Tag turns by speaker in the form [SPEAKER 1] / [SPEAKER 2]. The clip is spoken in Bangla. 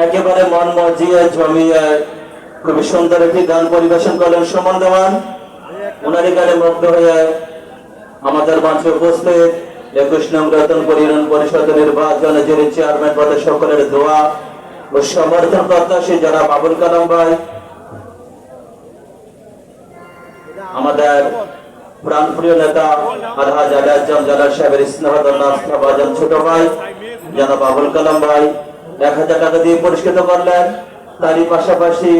[SPEAKER 1] একেবারে মন মজিয়ে জমিয়ে খুবই সুন্দর একটি গান পরিবেশন করলেন সুমন দেওয়ান। ওনারই গানে মুগ্ধ হয়ে আমাদের মঞ্চে উপস্থিত 21 নং রতন পরিবহন পরিষদের নির্বাচনে যিনি চেয়ারম্যান পদে সকলের দোয়া ও সমর্থন প্রত্যাশী যারা বাবুল কালাম ভাই, আমাদের প্রাণপ্রিয় নেতা আলহাজ আলিয়াজম জালাল সাহেবের স্নেহধন্য আস্থাভাজন ছোট ভাই যেন বাবুল কালাম ভাই 1000 টাকা দিয়ে পুরস্কৃত করলেন। তারই পাশাপাশি